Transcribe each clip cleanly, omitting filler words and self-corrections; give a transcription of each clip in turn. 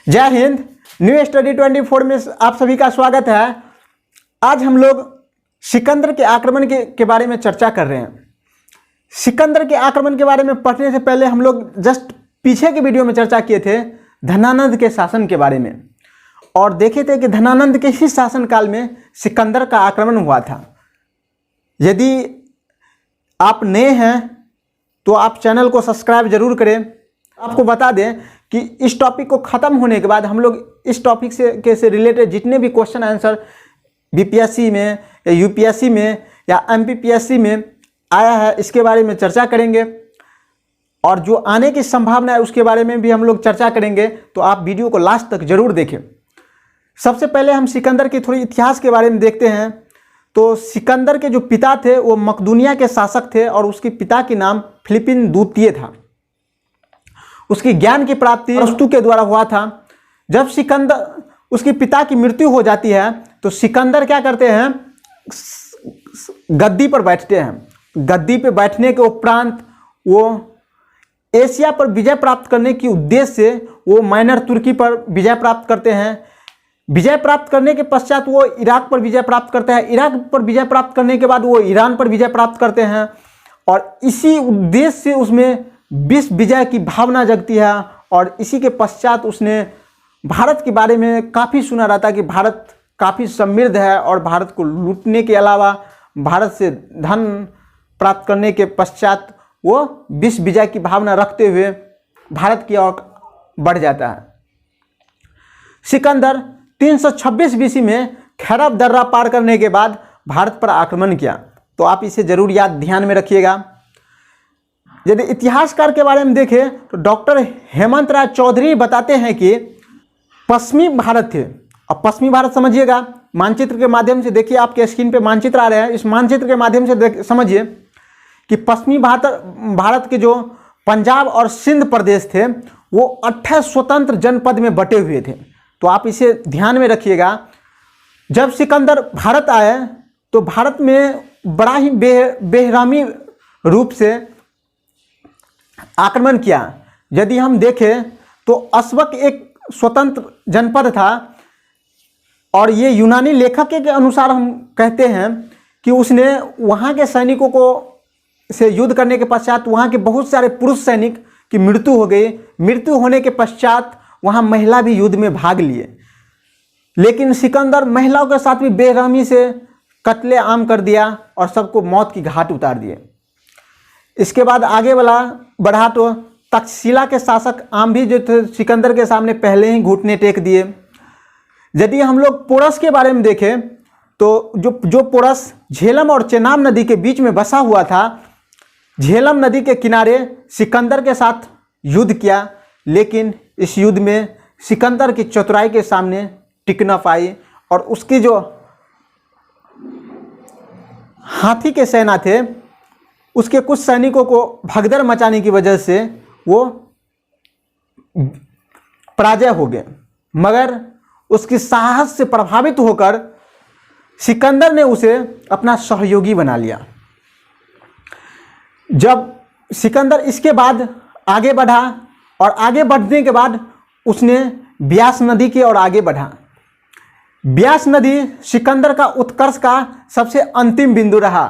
जय Hind. New study 24 में आप सभी का स्वागत है। आज हम लोग सिकंदर के आक्रमण के बारे में चर्चा कर रहे हैं। सिकंदर के आक्रमण के बारे में पढ़ने से पहले हम लोग जस्ट पीछे के वीडियो में चर्चा किए थे धनानंद के शासन के बारे में, और देखे थे कि धनानंद के ही शासनकाल में सिकंदर का आक्रमण हुआ था। यदि आप नए हैं तो आप चैनल को सब्सक्राइब जरूर करें। आपको बता दें कि इस टॉपिक को ख़त्म होने के बाद हम लोग इस टॉपिक से रिलेटेड जितने भी क्वेश्चन आंसर बीपीएससी में या यूपीएससी में या एमपीपीएससी में आया है इसके बारे में चर्चा करेंगे, और जो आने की संभावना है उसके बारे में भी हम लोग चर्चा करेंगे। तो आप वीडियो को लास्ट तक जरूर देखें। सबसे पहले हम सिकंदर के थोड़ी इतिहास के बारे में देखते हैं। तो सिकंदर के जो पिता थे वो मकदूनिया के शासक थे, और उसके पिता के नाम फिलिपिन द्वितीय था। उसकी ज्ञान की प्राप्ति अरस्तु के द्वारा हुआ था। जब सिकंदर उसके पिता की मृत्यु हो जाती है तो सिकंदर क्या करते हैं, गद्दी पर बैठते हैं। गद्दी पर बैठने के उपरांत वो एशिया पर विजय प्राप्त करने के उद्देश्य से वो माइनर तुर्की पर विजय प्राप्त करते हैं। विजय प्राप्त करने के पश्चात वो इराक पर विजय प्राप्त करते हैं। इराक पर विजय प्राप्त करने के बाद वो ईरान पर विजय प्राप्त करते हैं, और इसी उद्देश्य से उसमें विश्व विजय की भावना जगती है। और इसी के पश्चात उसने भारत के बारे में काफ़ी सुना रहता है कि भारत काफ़ी समृद्ध है, और भारत को लूटने के अलावा भारत से धन प्राप्त करने के पश्चात वो विश्व विजय की भावना रखते हुए भारत की ओर बढ़ जाता है। सिकंदर 326 बीसी में खैरब दर्रा पार करने के बाद भारत पर आक्रमण किया। तो आप इसे जरूर ध्यान में रखिएगा। यदि इतिहासकार के बारे में देखें तो डॉक्टर हेमंत राय चौधरी बताते हैं कि पश्चिमी भारत थे। अब पश्चिमी भारत समझिएगा, मानचित्र के माध्यम से देखिए, आपके स्क्रीन पे मानचित्र आ रहे हैं। इस मानचित्र के माध्यम से समझिए कि पश्चिमी भारत के जो पंजाब और सिंध प्रदेश थे वो 28 स्वतंत्र जनपद में बटे हुए थे। तो आप इसे ध्यान में रखिएगा। जब सिकंदर भारत आए तो भारत में बड़ा ही बेरहमी रूप से आक्रमण किया। यदि हम देखें तो अस्वक एक स्वतंत्र जनपद था, और ये यूनानी लेखक के अनुसार हम कहते हैं कि उसने वहाँ के सैनिकों को से युद्ध करने के पश्चात वहाँ के बहुत सारे पुरुष सैनिक की मृत्यु हो गई। मृत्यु होने के पश्चात वहाँ महिला भी युद्ध में भाग लिए, लेकिन सिकंदर महिलाओं के साथ भी बेरहमी से कत्ले आम कर दिया और सबको मौत की घाट उतार दिए। इसके बाद आगे बढ़ा तो तक्षशिला के शासक आम भी जो थे सिकंदर के सामने पहले ही घुटने टेक दिए। यदि हम लोग पोरस के बारे में देखें तो जो पोरस झेलम और चेनाब नदी के बीच में बसा हुआ था, झेलम नदी के किनारे सिकंदर के साथ युद्ध किया, लेकिन इस युद्ध में सिकंदर की चतुराई के सामने टिक न पाई, और उसके जो हाथी के सेना थे उसके कुछ सैनिकों को भगदड़ मचाने की वजह से वो पराजय हो गए। मगर उसकी साहस से प्रभावित होकर सिकंदर ने उसे अपना सहयोगी बना लिया। जब सिकंदर इसके बाद आगे बढ़ा, और आगे बढ़ने के बाद उसने ब्यास नदी की ओर आगे बढ़ा। ब्यास नदी सिकंदर का उत्कर्ष का सबसे अंतिम बिंदु रहा,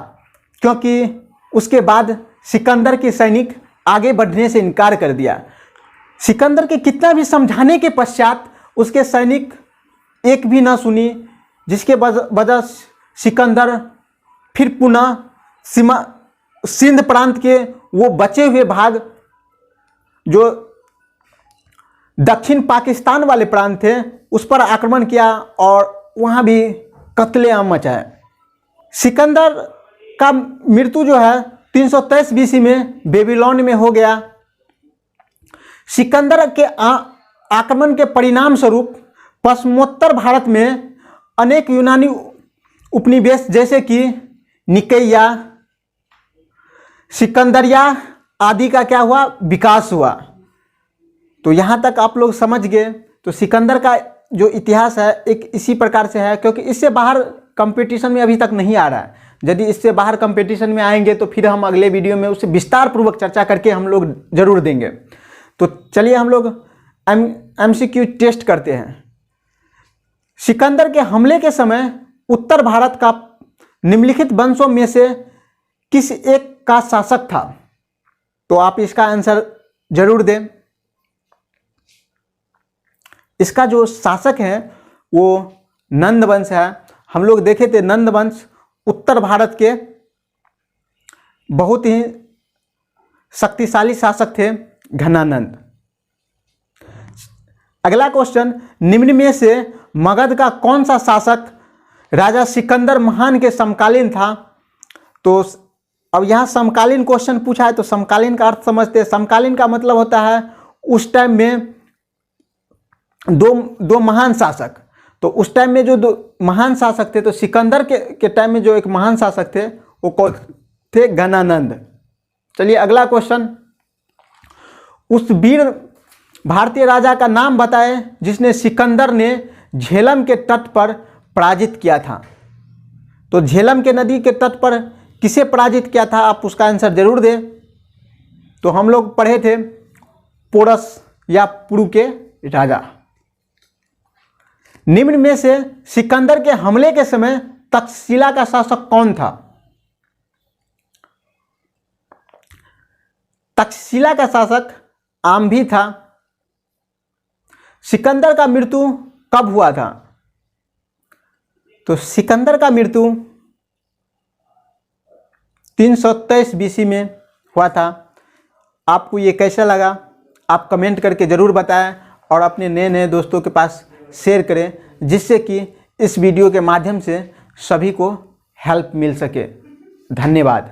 क्योंकि उसके बाद सिकंदर के सैनिक आगे बढ़ने से इनकार कर दिया। सिकंदर के कितना भी समझाने के पश्चात उसके सैनिक एक भी ना सुनी, जिसके वजह सिकंदर फिर पुनः सिंध प्रांत के वो बचे हुए भाग जो दक्षिण पाकिस्तान वाले प्रांत थे उस पर आक्रमण किया, और वहाँ भी कत्लेआम मचाया। सिकंदर का मृत्यु जो है 323 बीसी में बेबीलोन में हो गया। सिकंदर के आक्रमण के परिणाम स्वरूप पश्चिमोत्तर भारत में अनेक यूनानी उपनिवेश जैसे कि निकैया, सिकंदरिया आदि का क्या हुआ, विकास हुआ। तो यहाँ तक आप लोग समझ गए। तो सिकंदर का जो इतिहास है एक इसी प्रकार से है, क्योंकि इससे बाहर कंपटीशन में अभी तक नहीं आ रहा है। यदि इससे बाहर कंपटीशन में आएंगे तो फिर हम अगले वीडियो में उससे विस्तार पूर्वक चर्चा करके हम लोग जरूर देंगे। तो चलिए हम लोग एमसीक्यू टेस्ट करते हैं। सिकंदर के हमले के समय उत्तर भारत का निम्नलिखित वंशों में से किस एक का शासक था? तो आप इसका आंसर जरूर दें। इसका जो शासक है वो नंद वंश है। हम लोग देखे थे नंद वंश उत्तर भारत के बहुत ही शक्तिशाली शासक थे, घनानंद। अगला क्वेश्चन, निम्न में से मगध का कौन सा शासक राजा सिकंदर महान के समकालीन था? तो अब यहाँ समकालीन क्वेश्चन पूछा है तो समकालीन का अर्थ समझते हैं। समकालीन का मतलब होता है उस टाइम में दो महान शासक। तो उस टाइम में जो दो महान शासक थे, तो सिकंदर के टाइम में जो एक महान शासक थे वो कौन थे? घनानंद। चलिए अगला क्वेश्चन, उस वीर भारतीय राजा का नाम बताएं जिसने सिकंदर ने झेलम के तट पर पराजित किया था। तो झेलम के नदी के तट पर किसे पराजित किया था? आप उसका आंसर जरूर दें। तो हम लोग पढ़े थे पोरस या पुरु के राजा। निम्न में से सिकंदर के हमले के समय तक्षशिला का शासक कौन था? तक्षशिला का शासक आम्भी था। सिकंदर का मृत्यु कब हुआ था? तो सिकंदर का मृत्यु 323 बीसी में हुआ था। आपको ये कैसा लगा आप कमेंट करके ज़रूर बताएं और अपने नए नए दोस्तों के पास शेयर करें, जिससे कि इस वीडियो के माध्यम से सभी को हेल्प मिल सके। धन्यवाद।